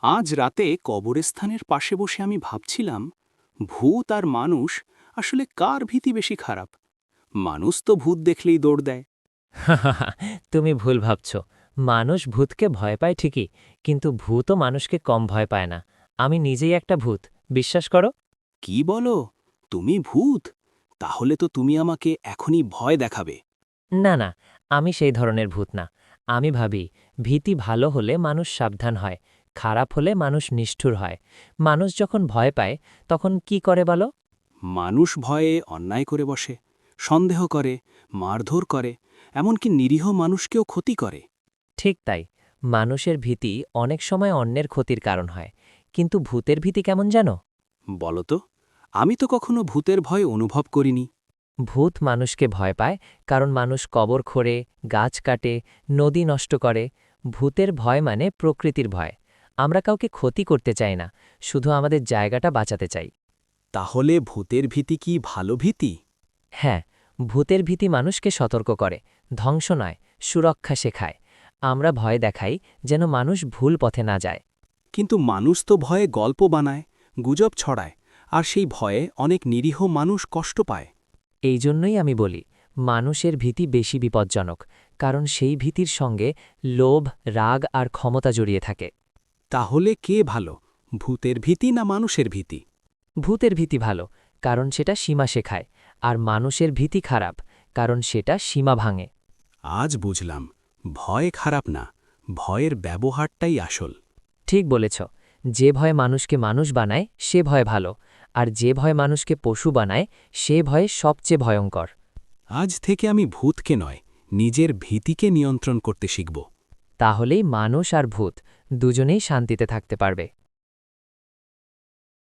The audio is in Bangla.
আজ রাতে কবরস্থানের পাশে বসে আমি ভাবছিলাম ভূত আর মানুষ আসলে কার ভীতি বেশি খারাপ। মানুষ তো ভূত দেখলেই দৌড় দেয়। তুমি ভুল ভাবছ। মানুষ ভূতকে ভয় পায় ঠিকই, কিন্তু ভূতও মানুষকে কম ভয় পায় না। আমি নিজেই একটা ভূত, বিশ্বাস করো। কি বলো, তুমি ভূত? তাহলে তো তুমি আমাকে এখনই ভয় দেখাবে। না না, আমি সেই ধরনের ভূত না। আমি ভাবি, ভীতি ভালো হলে মানুষ সাবধান হয়, খারাপ হলে মানুষ নিষ্ঠুর হয়। মানুষ যখন ভয় পায় তখন কি করে বলো? মানুষ ভয়ে অন্যায় করে বসে, সন্দেহ করে, মারধর করে, এমনকি নিরীহ মানুষকেও ক্ষতি করে। ঠিক তাই, মানুষের ভীতি অনেক সময় অন্যের ক্ষতির কারণ হয়। কিন্তু ভূতের ভীতি কেমন জানো? বলো তো, আমি তো কখনো ভূতের ভয় অনুভব করিনি। ভূত মানুষকে ভয় পায় কারণ মানুষ কবর খোঁড়ে, গাছ কাটে, নদী নষ্ট করে। ভূতের ভয় মানে প্রকৃতির ভয়। আমরা কাউকে ক্ষতি করতে চাই না, শুধু আমাদের জায়গাটা বাঁচাতে চাই। তাহলে ভূতের ভীতি কি ভালো ভীতি? হ্যাঁ, ভূতের ভীতি মানুষকে সতর্ক করে, ধ্বংস নয়, সুরক্ষা শেখায়। আমরা ভয় দেখাই যেন মানুষ ভুল পথে না যায়। কিন্তু মানুষ তো ভয়ে গল্প বানায়, গুজব ছড়ায়, আর সেই ভয়ে অনেক নিরীহ মানুষ কষ্ট পায়। এই জন্যই আমি বলি, মানুষের ভীতি বেশি বিপজ্জনক, কারণ সেই ভীতির সঙ্গে লোভ, রাগ আর ক্ষমতা জড়িয়ে থাকে। তাহলে কে ভালো, ভূতের ভীতি না মানুষের ভীতি? ভূতের ভীতি ভালো, কারণ সেটা সীমা শেখায়, আর মানুষের ভীতি খারাপ, কারণ সেটা সীমা ভাঙে। আজ বুঝলাম, ভয় খারাপ না, ভয়ের ব্যবহারটাই আসল। ঠিক বলেছ, যে ভয় মানুষকে মানুষ বানায় সে ভয় ভালো, আর যে ভয় মানুষকে পশু বানায় সে ভয় সবচেয়ে ভয়ঙ্কর। আজ থেকে আমি ভূতকে নয়, নিজের ভীতিকে নিয়ন্ত্রণ করতে শিখব। তাহলেই মানুষ আর ভূত দুজনেই শান্তিতে থাকতে পারবে।